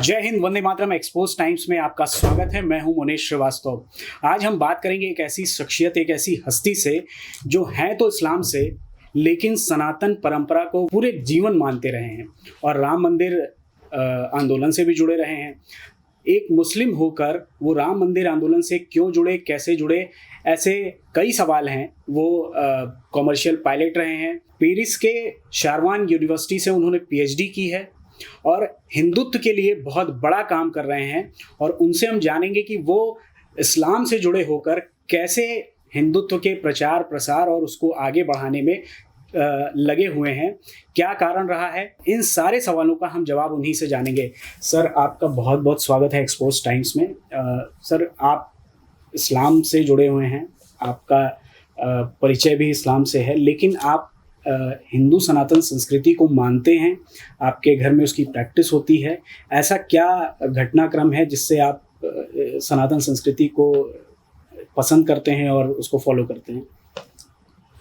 जय Hind, Vande Mataram. Expose times में आपका स्वागत है। मैं हूं मुनेश श्रीवास्तव। आज हम बात करेंगे एक ऐसी शख्सियत, एक ऐसी हस्ती से जो हैं तो इस्लाम से, लेकिन सनातन परंपरा को पूरे जीवन मानते रहे हैं और राम मंदिर आंदोलन से भी जुड़े रहे हैं। एक मुस्लिम होकर वो राम मंदिर आंदोलन से क्यों जुड़े, कैसे जुड़े, ऐसे कई सवाल हैं। वो कॉमर्शियल पायलट रहे हैं। पेरिस के शारवान यूनिवर्सिटी से उन्होंने पीएचडी की है और हिंदुत्व के लिए बहुत बड़ा काम कर रहे हैं। और उनसे हम जानेंगे कि वो इस्लाम से जुड़े होकर कैसे हिंदुत्व के प्रचार प्रसार और उसको आगे बढ़ाने में लगे हुए हैं, क्या कारण रहा है। इन सारे सवालों का हम जवाब उन्हीं से जानेंगे। सर, आपका बहुत बहुत स्वागत है एक्सपोज टाइम्स में। सर, आप इस्लाम से जुड़े हुए हैं, आपका परिचय भी इस्लाम से है, लेकिन आप हिंदू सनातन संस्कृति को मानते हैं, आपके घर में उसकी प्रैक्टिस होती है। ऐसा क्या घटनाक्रम है जिससे आप सनातन संस्कृति को पसंद करते हैं और उसको फॉलो करते हैं?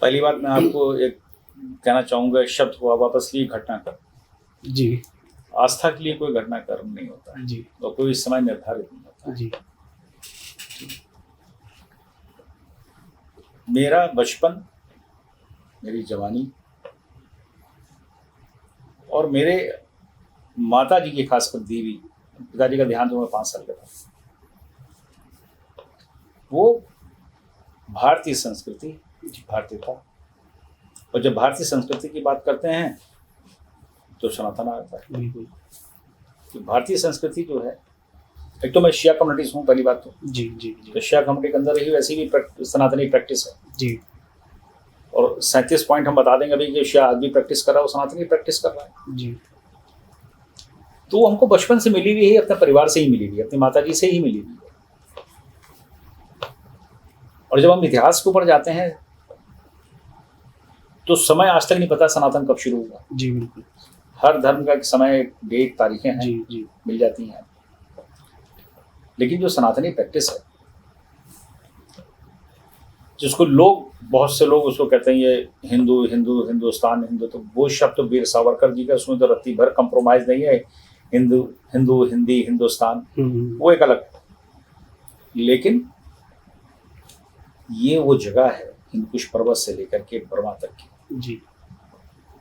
पहली बात मैं आपको एक कहना चाहूँगा, शब्द हुआ वापस लिए घटनाक्रम। जी। आस्था के लिए कोई घटनाक्रम नहीं होता जी। और कोई समय निर्धारित नहीं होता। जी। मेरा बचपन, मेरी जवानी और मेरे माता जी की खासकर देवी, पिताजी का देहांत हुआ 5 साल का था, वो भारतीय संस्कृति, भारतीयता। और जब भारतीय संस्कृति की बात करते हैं तो सनातन आता है। बिल्कुल। तो भारतीय संस्कृति जो है, एक तो मैं शिया कम्युनिटी से हूँ, पहली बात तो। जी जी जी। तो शिया कम्युनिटी के अंदर ही वैसी भी सनातनी प्रैक्टिस है। जी। और 37 पॉइंट हम बता देंगे अभी कि शिया आज भी प्रैक्टिस कर रहा है, वो सनातनी प्रैक्टिस कर रहा है। जी। तो वो हमको बचपन से मिली हुई है, अपने परिवार से ही मिली हुई है, अपनी माता जी से ही मिली हुई है। और जब हम इतिहास के ऊपर जाते हैं तो समय आज तक नहीं पता सनातन कब शुरू हुआ। जी बिल्कुल। हर धर्म का समय, डेट, तारीखें हैं, जी जी। मिल जाती हैं। लेकिन जो सनातनी प्रैक्टिस है, जिसको लोग, बहुत से लोग उसको कहते हैं ये हिंदू, हिंदुस्तान, हिंदू, तो वो शब्द तो वीर सावरकर जी का, उसमें तो रत्ती भर कंप्रोमाइज नहीं है। हिंदू, हिंदी, हिंदुस्तान, वो एक अलग। लेकिन ये वो जगह है हिंदकुश पर्वत से लेकर के बर्मा तक की, जी,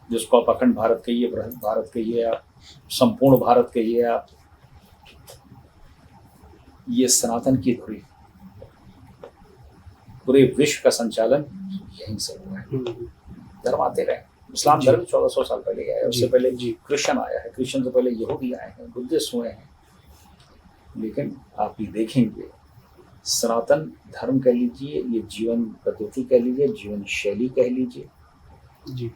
जिसको आप अखंड भारत कहिए, बृहद भारत कहिए, आप संपूर्ण भारत कहिए, आप, ये सनातन की धुरी। पूरे विश्व का संचालन यहीं से हुआ है। धर्म आते रहे। इस्लाम धर्म 1400 साल पहले आया, उससे पहले क्रिश्चियन आया है, क्रिश्चियन से पहले यहूदी आए हैं, बुद्धिस्ट हुए हैं। लेकिन आप ये देखेंगे, सनातन धर्म कह लीजिए, ये जीवन पद्धति कह लीजिए, जीवन शैली कह लीजिए, जी,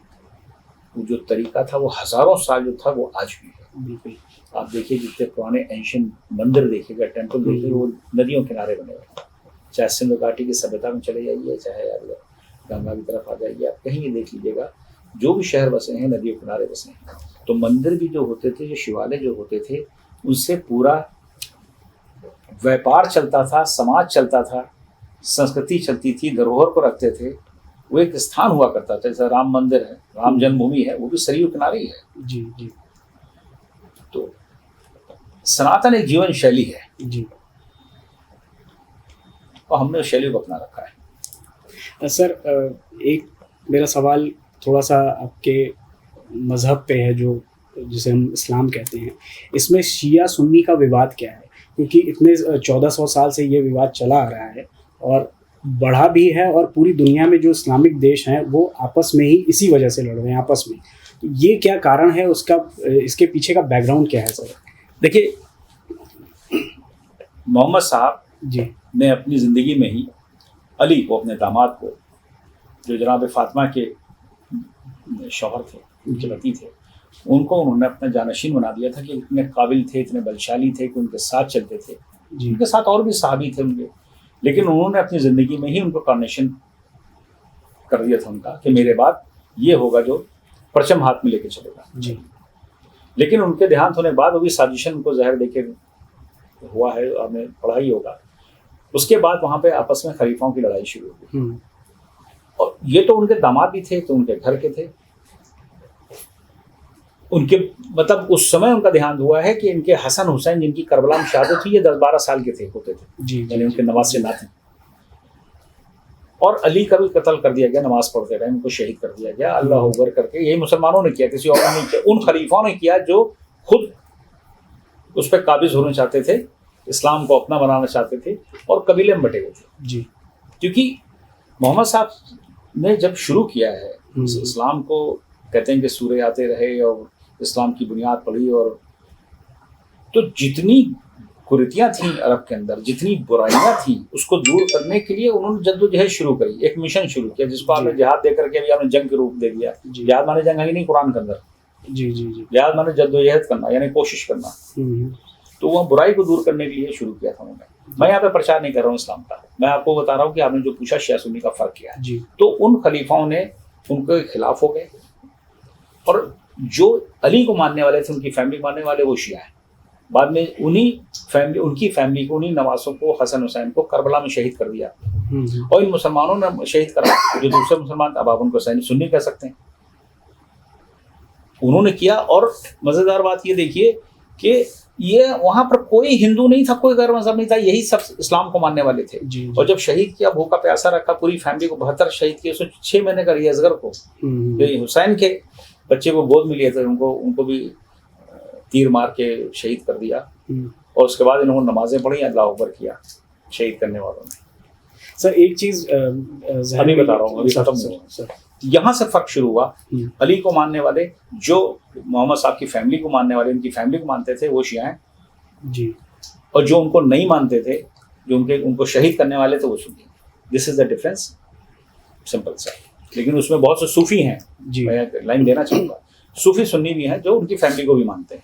वो जो तरीका था वो हजारों साल जो था वो आज भी है। बिल्कुल। आप देखिए, जितने पुराने एंशियंट मंदिर देखिएगा, टेम्पल देखिए, वो नदियों किनारे बने हुए हैं। चाहे सिंधु घाटी की सभ्यता में चले जाइए, चाहे आप गंगा की तरफ आ जाइए, आप कहीं ये देख लीजिएगा, जो भी शहर बसे हैं नदियों किनारे बसे हैं। तो मंदिर भी जो होते थे, जो शिवालय जो होते थे, उनसे पूरा व्यापार चलता था, समाज चलता था, संस्कृति चलती थी, धरोहर को रखते थे। वो एक स्थान हुआ करता था। जैसे राम मंदिर है, राम जन्मभूमि है, वो भी सरयू किनारे ही है। जी जी। तो सनातन एक जीवन शैली है जी। और हमने उस शैली को अपना रखा है। सर, एक मेरा सवाल थोड़ा सा आपके मज़हब पे है, जो जिसे हम इस्लाम कहते हैं। इसमें शिया सुन्नी का विवाद क्या है? क्योंकि इतने 1400 साल से ये विवाद चला आ रहा है और बढ़ा भी है, और पूरी दुनिया में जो इस्लामिक देश हैं वो आपस में ही इसी वजह से लड़ रहे हैं आपस में। तो ये क्या कारण है उसका, इसके पीछे का बैकग्राउंड क्या है सर? देखिए, मोहम्मद साहब जी ने अपनी ज़िंदगी में ही अली को, अपने दामाद को, जो जनाब फातिमा के शौहर थे, उनके पति थे, उनको उन्होंने अपना जानशीन बना दिया था कि इतने काबिल थे, इतने बलशाली थे कि उनके साथ चलते थे। उनके साथ और भी सहाबी थे उनके, लेकिन उन्होंने अपनी ज़िंदगी में ही उनको कॉर्नेशन कर दिया था उनका कि मेरे बाद ये होगा जो परचम हाथ में लेके चलेगा। जी। लेकिन उनके देहांत होने के बाद वो भी साजिशन उनको जहर देके हुआ है, आपने पढ़ा ही होगा। उसके बाद वहाँ पे आपस में खलीफाओं की लड़ाई शुरू हो गई। और ये तो उनके दामाद भी थे, तो उनके घर के थे। उनके मतलब उस समय उनका ध्यान हुआ है कि इनके हसन हुसैन जिनकी करबला में शहादत हुई, ये 10-12 साल के होते थे जी यानी उनके नवासे ना थे। और अली का भी कत्ल कर दिया गया नमाज पढ़ते रहे, उनको शहीद कर दिया गया अल्लाह अकबर करके। यही मुसलमानों ने किया, किसी और ने नहीं किया। उन खलीफों ने किया जो खुद उस पर काबिज होना चाहते थे, इस्लाम को अपना बनाना चाहते थे और कबीले में बटे हुए थे। जी क्योंकि मोहम्मद साहब ने जब शुरू किया है इस्लाम को, कहते हैं कि सूरे आते रहे और इस्लाम की बुनियाद पड़ी, और तो जितनी कुरीतियाँ थीं अरब के अंदर, जितनी बुराइयाँ थीं, उसको दूर करने के लिए उन्होंने जद्दोजहद शुरू करी, एक मिशन शुरू किया जिसको आपने जिहाद दे करके अभी आपने जंग के रूप दे दिया। जिहाद माने जंग है नहीं कुरान के अंदर। जी जी जी जिहाद माने जद्दोजहद करना यानी कोशिश करना। तो वह बुराई को दूर करने के लिए शुरू किया था उन्होंने। मैं यहाँ पे प्रचार नहीं कर रहा हूँ इस्लाम का, मैं आपको बता रहा हूँ कि आपने जो पूछा शिया सुन्नी का फर्क क्या है। तो उन खलीफाओं ने उनके खिलाफ हो गए, और जो अली को मानने वाले थे, उनकी फैमिली मानने वाले, वो शिया है। बाद में उनकी फैमिली को, उन्हीं नवासों को, हसन हुसैन को करबला में शहीद कर दिया। और इन मुसलमानों ने शहीद करा जो दूसरे मुसलमान, अब आप उनको सुन्नी कह सकते हैं, उन्होंने किया। और मजेदार बात ये देखिए कि ये वहां पर कोई हिंदू नहीं था, कोई गैर मजहब नहीं था, यही सब इस्लाम को मानने वाले थे। और जब शहीद किया, भूखा प्यासा रखा, पूरी फैमिली को 72 शहीद किए। 6 महीने का रही असगर को, हुसैन के बच्चे को गोद में लिए थे, उनको भी तीर मार के शहीद कर दिया। और उसके बाद इन्होंने नमाजें पढ़ी, अल्लाह अकबर किया शहीद करने वालों ने। सर एक चीज अभी बता रहा हूँ, अभी खत्म हुआ। यहाँ से फर्क शुरू हुआ। अली को मानने वाले, जो मोहम्मद साहब की फैमिली को मानने वाले, उनकी फैमिली को मानते थे, वो शिया हैं जी। और जो उनको नहीं मानते थे, जो उनको शहीद करने वाले थे, वो Sunni. This is the difference, simple सा। लेकिन उसमें बहुत से सूफी हैं, मैं लाइन देना चाहूँगा, सूफी सुन्नी भी हैं जो उनकी फैमिली को भी मानते हैं।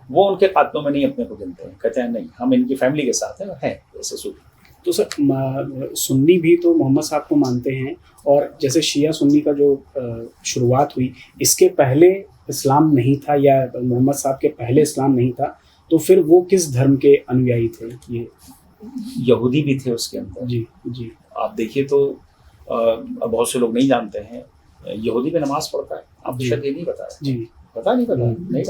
वो उनके खातों में नहीं अपने को गिनते हैं, कहते हैं नहीं हम इनकी फैमिली के साथ हैं ऐसे सूफी। तो सर सुन्नी भी तो मोहम्मद साहब को मानते हैं, और जैसे शिया सुन्नी का जो शुरुआत हुई, इसके पहले इस्लाम नहीं था या मोहम्मद साहब के पहले इस्लाम नहीं था, तो फिर वो किस धर्म के अनुयायी थे? ये यहूदी भी थे उसके अंदर। जी जी। आप देखिए तो बहुत से लोग नहीं जानते हैं, यहूदी में नमाज पढ़ता है, आपको शायद ये नहीं पता है। जी नहीं पता, मैं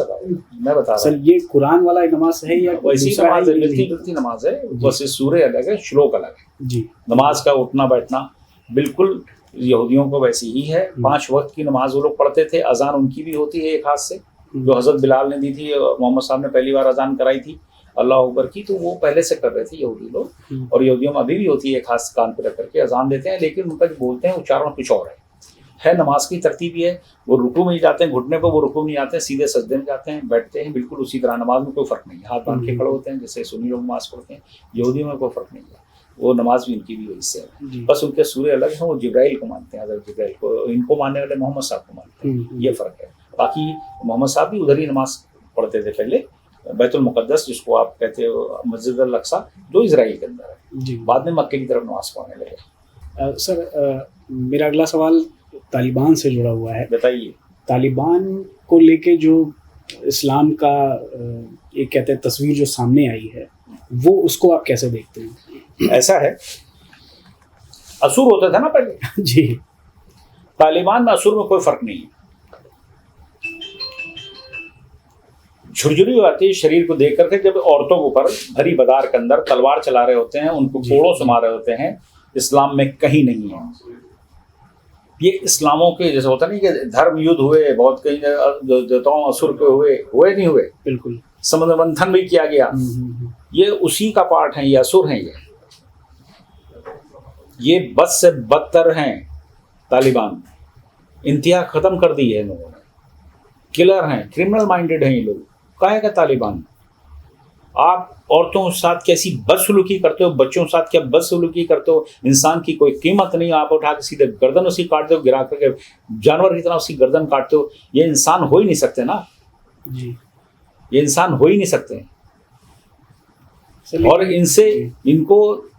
बता रहा हूँ सर। ये कुरान वाला नमाज है या वैसी नमाज है? मिलती नमाज है, बस सूरे अलग है, श्लोक अलग है जी। नमाज का उठना बैठना बिल्कुल यहूदियों को वैसी ही है। 5 वक्त की नमाज वो लोग पढ़ते थे, अजान उनकी भी होती है एक हाथ से, जो हजरत बिलाल ने दी थी, मोहम्मद साहब ने पहली बार अजान कराई थी अल्लाह अकबर की, तो वो पहले से कर रहे थे यहूदी लोग। और यहूदियों में अभी भी होती है, एक हाथ से कान पे रख करके अजान देते हैं, लेकिन उनका जो बोलते हैं उच्चारण कुछ और है। नमाज की तरतीब ये है, वो रुकू में ही जाते हैं, घुटने पर वो रुकू नहीं जाते हैं, सीधे सजदे में जाते हैं, बैठते हैं, बिल्कुल उसी तरह। नमाज में कोई फर्क नहीं है, हाथ बांध के खड़े होते हैं जैसे सुन्नी लोग नमाज पढ़ते हैं। यहूदियों में कोई फर्क नहीं है, वो नमाज भी उनकी भी वही से है, बस उनके सूरे अलग हैं। वो जिब्राइल को मानते हैं, हज़रत जिब्राइल को, इनको मानने वाले मोहम्मद साहब को मानते हैं, ये फ़र्क है। बाकी मोहम्मद साहब भी उधर ही नमाज पढ़ते थे पहले, बैतुल मुक़द्दस जिसको आप कहते हो, मस्जिद अल अक़सा जो इजराइल के अंदर है, बाद में मक्के की तरफ नमाज पढ़ने लगे। सर मेरा अगला सवाल तालिबान से जुड़ा हुआ है। बताइए। तालिबान को लेके जो इस्लाम का एक कहते हैं तस्वीर जो सामने आई है, वो उसको आप कैसे देखते हैं? ऐसा है, असुर होता था ना पहले जी। तालिबान में असुर में कोई फर्क नहीं है। झुरझुरी आती है शरीर को देख करके, जब औरतों के ऊपर भरी बदार के अंदर तलवार चला रहे होते हैं, उनको कोड़ों से मार रहे होते हैं, इस्लाम में कहीं नहीं है। ये इस्लामों के जैसे होता नहीं कि धर्म युद्ध हुए बहुत, कहीं देवताओं असुर के हुए नहीं हुए, बिल्कुल समुद्र मंथन भी किया गया, ये उसी का पार्ट है। ये असुर हैं, ये बद से बदतर हैं। तालिबान इंतहा खत्म कर दी है इन लोगों ने, किलर हैं, क्रिमिनल माइंडेड हैं ये लोग। काहे का तालिबान? आप औरतों के साथ कैसी बदसलूकी करते हो, बच्चों के साथ क्या बदसलूकी करते हो, इंसान की कोई कीमत नहीं। आप उठा के सीधे गर्दन उसी काटते हो, गिरा करके जानवर की तरह उसकी गर्दन काटते हो। ये इंसान हो ही नहीं सकते ना जी, ये इंसान हो ही नहीं सकते। और इनको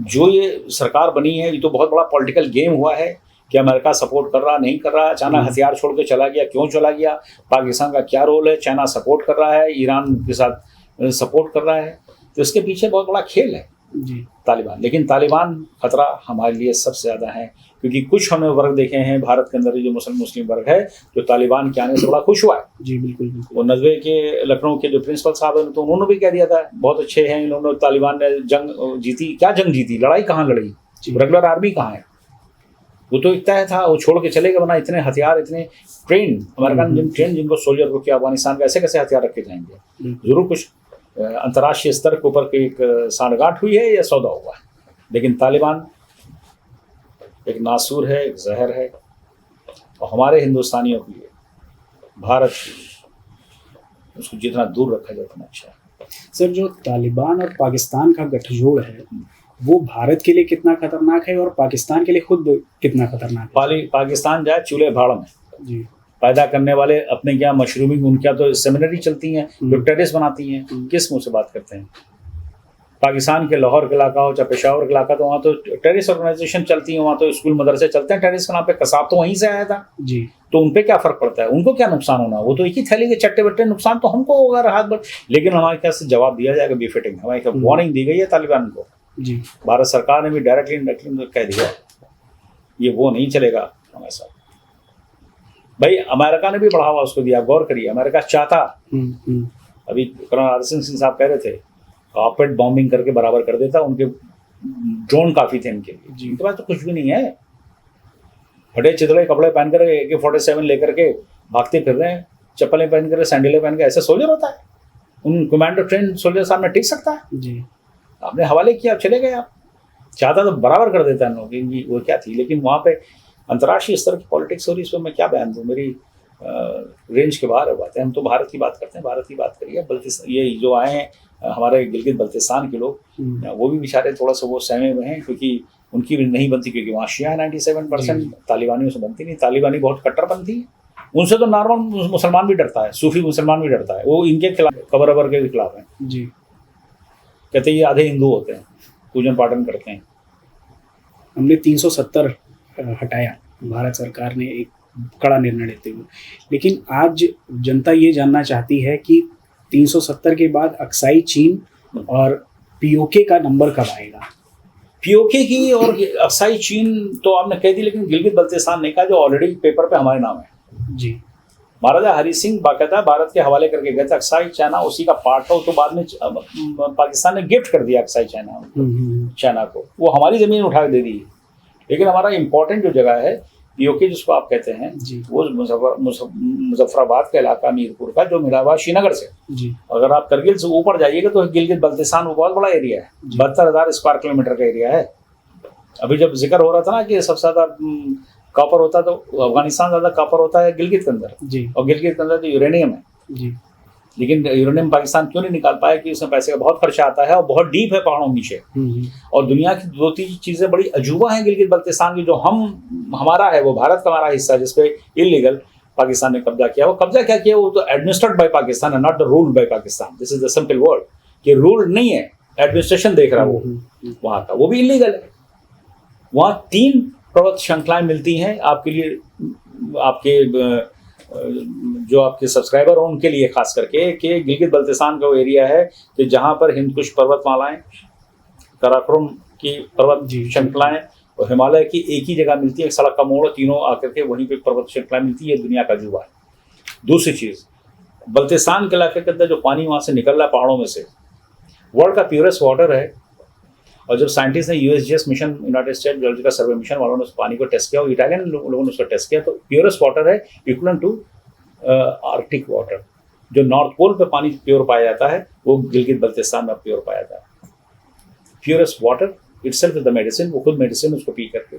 जो ये सरकार बनी है, ये तो बहुत बड़ा पॉलिटिकल गेम हुआ है कि अमेरिका सपोर्ट कर रहा, नहीं कर रहा, अचानक हथियार छोड़ के चला गया, क्यों चला गया, पाकिस्तान का क्या रोल है, चाइना सपोर्ट कर रहा है, ईरान के साथ सपोर्ट कर रहा है, तो इसके पीछे बहुत बड़ा खेल है। जी। तालिबान। लेकिन तालिबान खतरा हमारे लिए सबसे ज़्यादा है, क्योंकि कुछ हमने वर्ग देखे हैं भारत के अंदर जो मुस्लिम वर्ग है जो तालिबान के आने से बड़ा खुश हुआ है। जी बिल्कुल बिल्कुल। वो नदवे के लखनऊ के जो प्रिंसिपल साहब हैं तो उन्होंने भी कह दिया था बहुत अच्छे हैं इन्होंने, तालिबान ने जंग जीती। क्या जंग जीती? लड़ाई कहाँ लड़ी? रेगुलर आर्मी कहाँ है? वो तो एक तय था, वो छोड़ के चले गए, वरना इतने हथियार, इतने ट्रेन अमेरिकन ट्रेन जिनको सोल्जर को किया अफगानिस्तान का, ऐसे कैसे हथियार रखे जाएंगे? जरूर कुछ अंतर्राष्ट्रीय स्तर के ऊपर की एक सांठगांठ हुई है या सौदा हुआ है। लेकिन तालिबान एक नासूर है, एक जहर है, और हमारे हिंदुस्तानियों के लिए भारत उसको जितना दूर रखा जाए उतना अच्छा है। सर, जो तालिबान और पाकिस्तान का गठजोड़ है वो भारत के लिए कितना खतरनाक है और पाकिस्तान के लिए खुद कितना खतरनाक है? पाकिस्तान जाए चूल्हे भाड़ में जी। पैदा करने वाले अपने क्या मशरूमिंग, उनके तो सेमिनरी चलती हैं जो टेररिस्ट बनाती हैं, किस मुंह से बात करते हैं? पाकिस्तान के लाहौर का इलाका हो चाहे पेशावर का इलाका, तो वहाँ तो टेररिस्ट ऑर्गेनाइजेशन चलती है, वहाँ तो स्कूल मदरसे चलते हैं टेररिस्ट के नाम पे। कसाब तो वहीं से आया था जी। तो उन पे क्या फर्क पड़ता है? उनको क्या नुकसान होना? वो तो एक ही थैली के चट्टे बट्टे, नुकसान तो हमको होगा राहत भर। लेकिन हमारे क्या से जवाब दिया जाएगा बेफिटिंग? हमारे क्या वार्निंग दी गई है तालिबान को? जी। भारत सरकार ने भी डायरेक्टली कह दिया ये वो नहीं चलेगा हमारे साथ। भाई अमेरिका ने भी बढ़ावा उसको दिया, गौर करिए। अमेरिका चाहता, अभी कर्नल आर.एस. सिंह साहब कह रहे थे कार्पेट बॉम्बिंग करके बराबर कर देता, उनके ड्रोन काफी थे इनके लिए। जी, इनके पास तो कुछ भी नहीं है, फटे चितड़े कपड़े पहनकर AK-47 लेकर के भागते फिर रहे हैं, चप्पलें पहनकर, सैंडलें पहन के। ऐसे सोल्जर होता है? उन कमांडो ट्रेन सोल्जर सामने टिक सकता है? जी। आपने हवाले किया, आप चले गए। आप चाहता तो बराबर कर देता है कि वो क्या थी। लेकिन वहाँ पे अंतर्राष्ट्रीय स्तर की पॉलिटिक्स हो रही, इसमें मैं क्या बयान दूँ? मेरी रेंज के बाहर है बातें। हम तो भारत की बात करते हैं, भारत की बात करिए। बल्कि ये जो आए हैं हमारे गिलगित बल्तिस्तान के लोग, वो भी बेचारे थोड़ा सा वो सहमे हुए हैं, क्योंकि उनकी भी नहीं बनती, क्योंकि वहाँ शिया 97%, तालिबानियों से बनती नहीं। तालिबानी बहुत कट्टरपंथी है, उनसे तो नॉर्मल मुसलमान भी डरता है, सूफी मुसलमान भी डरता है। वो इनके खिलाफ, कबर अबर के खिलाफ हैं जी। कहते हैं ये आधे हिंदू होते हैं, पूजन पाठन करते हैं। हमने 370 हटाया, भारत सरकार ने एक कड़ा निर्णय लेते हुए। लेकिन आज जनता ये जानना चाहती है कि 370 के बाद अक्साई चीन और पीओके का नंबर कब आएगा? पीओके की और अक्साई चीन तो आपने कह दी, लेकिन गिलगित बल्तिस्तान ने कहा, जो ऑलरेडी पेपर पे हमारे नाम है जी। महाराजा हरि सिंह बाकायदा भारत के हवाले करके गए थे। अक्साई चाइना उसी का पार्ट था, तो बाद में पाकिस्तान ने गिफ्ट कर दिया अक्साई चाइना को, वो हमारी जमीन उठा के दे दी। लेकिन हमारा इंपॉर्टेंट जो जगह है पीओके जिसको आप कहते हैं जी, वो मुजफ्फराबाद का इलाका, मीरपुर का, जो मिला हुआ श्रीनगर से जी। अगर आप करगिल से ऊपर जाइएगा तो गिलगित बल्तिस्तान वो बहुत बड़ा एरिया है, 72,000 स्क्वायर किलोमीटर का एरिया है। अभी जब जिक्र हो रहा था ना कि सबसे ज्यादा कॉपर होता है, तो अफगानिस्तान ज्यादा कॉपर होता है गिलगित के अंदर जी, और गिलगित के अंदर तो यूरेनियम है जी। लेकिन यूरेनियम पाकिस्तान क्यों नहीं निकाल पाया? कि उसमें पैसे का बहुत खर्चा आता है और बहुत डीप है पहाड़ों नीचे। और दुनिया की 2-3 चीजें बड़ी अजूबा हैं गिलगित बल्तिस्तान की, जो हमारा है, वो भारत का हमारा हिस्सा, जिसपे इलीगल पाकिस्तान ने कब्जा किया। वो कब्जा क्या किया? वो तो एडमिनिस्ट्रेटेड बाय पाकिस्तान है, not the ruled by Pakistan. This is the simple word कि रूल नहीं है, एडमिनिस्ट्रेशन देख रहा है वो वहाँ का, वो भी इलीगल है। वहाँ 3 पर्वत श्रृंखलाएं मिलती हैं आपके लिए, आपके जो आपके सब्सक्राइबर हो उनके लिए खास करके, कि गिलगित बल्तिस्तान का वो एरिया है कि जहाँ पर हिंदकुश पर्वतमालाएं, काराकोरम की पर्वत श्रृंखलाएं और हिमालय की एक ही जगह मिलती है, सड़क का मोड़, तीनों आकर के वहीं पे पर्वत श्रृंखला मिलती है। दुनिया का अजूबा है। दूसरी चीज, बल्तिस्तान के इलाके के अंदर जो पानी वहाँ से निकल रहा है पहाड़ों में से, वर्ल्ड का प्योरेस्ट वाटर है। और जब साइंटिस्ट ने USGS mission, United State geological survey mission वालों ने उस पानी को टेस्ट किया, और इटालियन लोगों ने उसको टेस्ट किया, तो प्योरेस्ट वाटर है इक्वल टू आर्कटिक वाटर। जो नॉर्थ पोल पे पानी प्योर पाया जाता है, वो गिलगित बल्तिस्तान में प्योर पाया जाता है। Purest water itself is the medicine, वो खुद मेडिसिन उसको पी करके,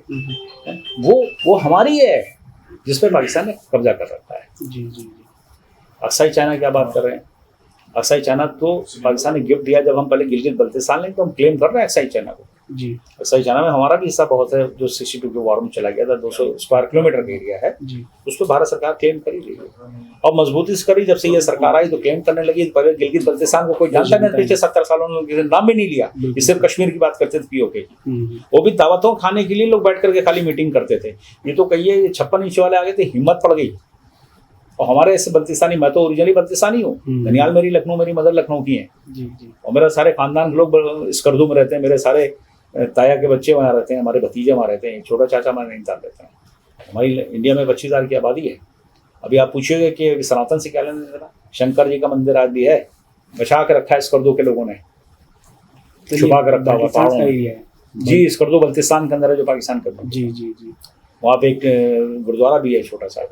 वो हमारी है, जिस पर पाकिस्तान ने कब्जा कर रखा है जी जी। अक्साई चाइना क्या बात कर रहे हैं? अक्साई चाइना तो पाकिस्तान ने गिफ्ट दिया। जब हम पहले गिलगित बल्तिस्तान लेंगे तो हम क्लेम कर रहे हैं अक्साई चाइना को जी। अक्साई चाइना में हमारा भी हिस्सा बहुत है, जो 62 के वॉर में चला गया था, 200 स्क्वायर किलोमीटर का एरिया है जी। उस पर भारत सरकार क्लेम कर ही रही है, और मजबूती से करी। जब से ये सरकार आई तो क्लेम करने लगी। पहले गिलगित बल्तिस्तान को कोई जानता नहीं, पिछले 70 सालों में नाम भी नहीं लिया, सिर्फ कश्मीर की बात करते थे पीओके की। वो भी दावतों खाने के लिए लोग बैठ करके खाली मीटिंग करते थे। ये तो कहिए 56 इंच वाले आ गए थे, हिम्मत पड़ गई और हमारे ऐसे बल्तिस्तानी, मैं तो ओरिजिनली बल्तिस्तानी हूँ, धनियाल मेरी लखनऊ, मेरी मदर लखनऊ की है जी जी। और मेरा सारे खानदान के लोग स्कर्दू में रहते हैं, मेरे सारे ताया के बच्चे वहाँ रहते हैं, हमारे भतीजे वहाँ रहते हैं, छोटा चाचा हमारे नैनीताल रहते हैं। हमारी इंडिया में 25,000 की आबादी है। अभी आप पूछिएगा कि सनातन से क्या लेना देना, शंकर जी का मंदिर आज भी है, बचा के रखा है स्कर्दू के लोगों ने, छुपा के रखा हुआ पहाड़ों में। जी, स्कर्दू बल्तिस्तान के अंदर है, जो पाकिस्तान के अंदर। जी जी जी। वहाँ पे एक गुरुद्वारा भी है छोटा सा,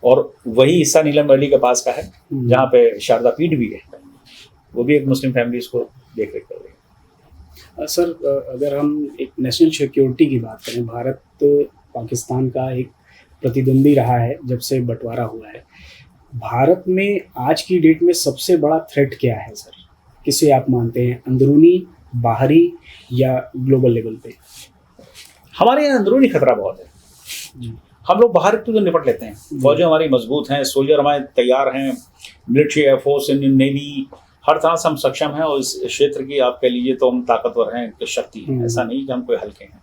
और वही हिस्सा नीलम वैली के पास का है जहाँ पे शारदा पीठ भी है, वो भी एक मुस्लिम फैमिली इसको देख रेख कर रही है। सर, अगर हम एक नेशनल सिक्योरिटी की बात करें, भारत पाकिस्तान का एक प्रतिद्वंदी रहा है जब से बंटवारा हुआ है। भारत में आज की डेट में सबसे बड़ा थ्रेट क्या है सर? किसे आप मानते हैं, अंदरूनी, बाहरी या ग्लोबल लेवल पे? हमारे यहाँ अंदरूनी खतरा बहुत है जी। हम लोग बाहर तो निपट लेते हैं, फौजें हमारी मजबूत हैं, सोल्जर हमारे तैयार हैं, मिलिट्री, एयरफोर्स, इंडियन नेवी, हर तरह से हम सक्षम हैं और इस क्षेत्र की आप कह लीजिए तो हम ताकतवर हैं, तो शक्ति है, ऐसा नहीं कि हम कोई हल्के हैं।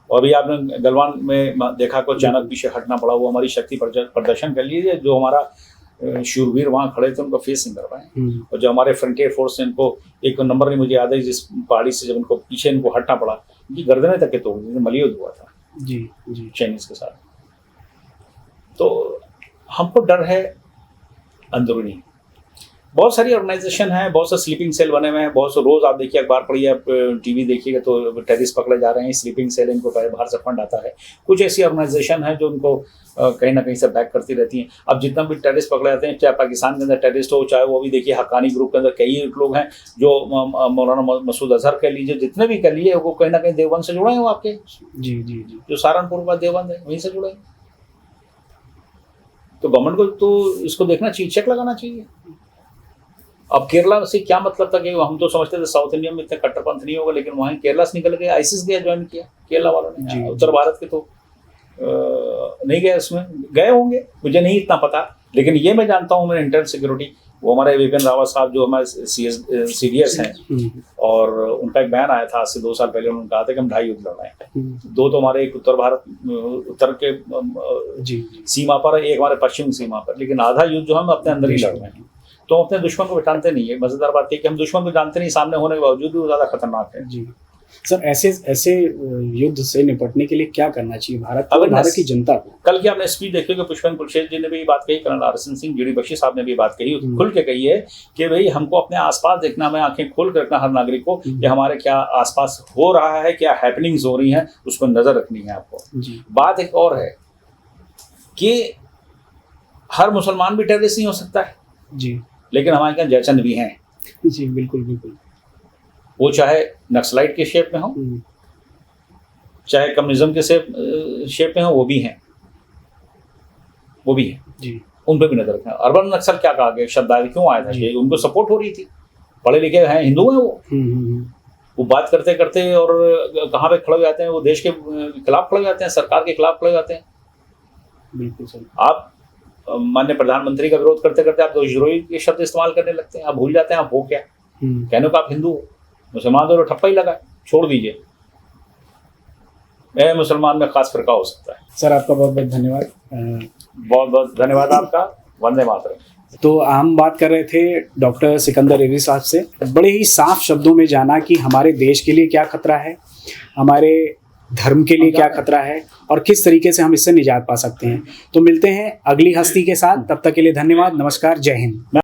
और अभी आपने गलवान में देखा को अचानक पीछे हटना पड़ा, वो हमारी शक्ति प्रदर्शन कर लीजिए। जो हमारा शूरवीर वहाँ खड़े थे उनको फेस नहीं कर पाए, और जो हमारे फ्रंटियर फोर्स ने इनको, एक नंबर नहीं मुझे याद है, जिस पहाड़ी से जब इनको पीछे इनको हटना पड़ा, उनकी गर्दनें तक के तोड़ दी, मलयुद्ध हुआ था जी जी चाइनीज के साथ। तो हमको डर है अंदरूनी। बहुत सारी ऑर्गेनाइजेशन है, बहुत से स्लीपिंग सेल बने हुए हैं, बहुत से, रोज आप देखिए अखबार पढ़िए, आप टीवी देखिएगा तो टेररिस्ट पकड़े जा रहे हैं, स्लीपिंग सेल, इनको बाहर से फंड आता है। कुछ ऐसी ऑर्गेनाइजेशन है जो उनको कहीं ना कहीं से बैक करती रहती हैं। अब जितना भी टेररिस्ट पकड़े जाते हैं, चाहे पाकिस्तान के अंदर टेररिस्ट हो, चाहे वो भी देखिए हक्कानी ग्रुप के अंदर कई लोग हैं जो मौलाना मसूद अजहर कह लीजिए, जितने भी कह लीजिए, वो कहीं ना कहीं देवबंद से जुड़े हैं। वो आपके जी जी जी, जो सहारनपुर का देवबंद है वहीं से जुड़े हैं। तो गवर्नमेंट को तो इसको देखना चाहिए, चेक लगाना चाहिए। अब केरला से क्या मतलब था कि हम तो समझते थे साउथ इंडिया में इतने कट्टरपंथ नहीं होगा, लेकिन वहाँ केरला से निकल गए, आईसिस गया, ज्वाइन किया केरला वालों ने। उत्तर भारत के तो नहीं गए, उसमें गए होंगे, मुझे नहीं इतना पता, लेकिन ये मैं जानता हूँ, मेरे इंटरनल सिक्योरिटी, वो हमारे विपिन रावत साहब जो हमारे CDS हैं, और उनका एक बयान आया था आज से 2 साल पहले, उन्होंने कहा था कि हम 2.5 युद्ध लड़ रहे हैं। 2 तो हमारे, एक उत्तर भारत, उत्तर के सीमा पर, एक हमारे पश्चिम सीमा पर, लेकिन आधा युद्ध जो हम अपने अंदर ही लड़ रहे हैं। तो हम अपने दुश्मन को पहचानते नहीं है। मजेदार बात है कि हम दुश्मन को जानते नहीं, सामने होने के बावजूद भी वो ज्यादा खतरनाक है। जी सर, ऐसे युद्ध से निपटने के लिए क्या करना चाहिए भारत को, भारत की जनता को? कल की आपने स्पीच देखी कि पुष्पेंद्र कुलशेखर जी ने भी बात कही, colonel RSN Singh, GD Bakshi साहब ने भी बात कही, खुल के कही है कि भाई हमको अपने आसपास देखना है, आंखें खोल कर रखना हर नागरिक को कि हमारे क्या आसपास हो रहा है, क्या हैपनिंग्स हो रही हैं, उस पर नजर रखनी है आपको। बात एक और है कि हर मुसलमान भी टेररिस्ट नहीं हो सकता है जी, लेकिन हमारे यहाँ जयचंद भी हैं जी, बिल्कुल बिल्कुल। वो चाहे नक्सलाइट के शेप में हो, चाहे कम्युनिज्म के शेप में हो, वो भी हैं जी। उन पर भी नजर रखें। अर्बन नक्सल क्या कहा गया, शब्द क्यों आया था कि उनको सपोर्ट हो रही थी, पढ़े लिखे हैं, हिंदू हैं वो बात करते करते और कहाँ पे खड़े हो जाते हैं, वो देश के खिलाफ खड़े हो जाते हैं, सरकार के खिलाफ खड़े हो जाते हैं। बिल्कुल सर, आप माननीय प्रधानमंत्री का विरोध करते करते आप देशद्रोही के शब्द इस्तेमाल करने लगते हैं, आप भूल जाते हैं आप हो क्या। कहने को आप हिंदू हो, मुसलमान तो ठप्पा ही लगा, छोड़ दीजिए। मैं मुसलमान में खास फिरका हो सकता है। सर आपका बहुत बहुत धन्यवाद। बहुत बहुत धन्यवाद आपका। वंदे मातरम। तो हम बात कर रहे थे डॉक्टर सिकंदर रेवजी साहब से, बड़े ही साफ शब्दों में जाना कि हमारे देश के लिए क्या खतरा है, हमारे धर्म के लिए क्या खतरा है और किस तरीके से हम इससे निजात पा सकते हैं। तो मिलते हैं अगली हस्ती के साथ, तब तक के लिए धन्यवाद, नमस्कार, जय हिंद।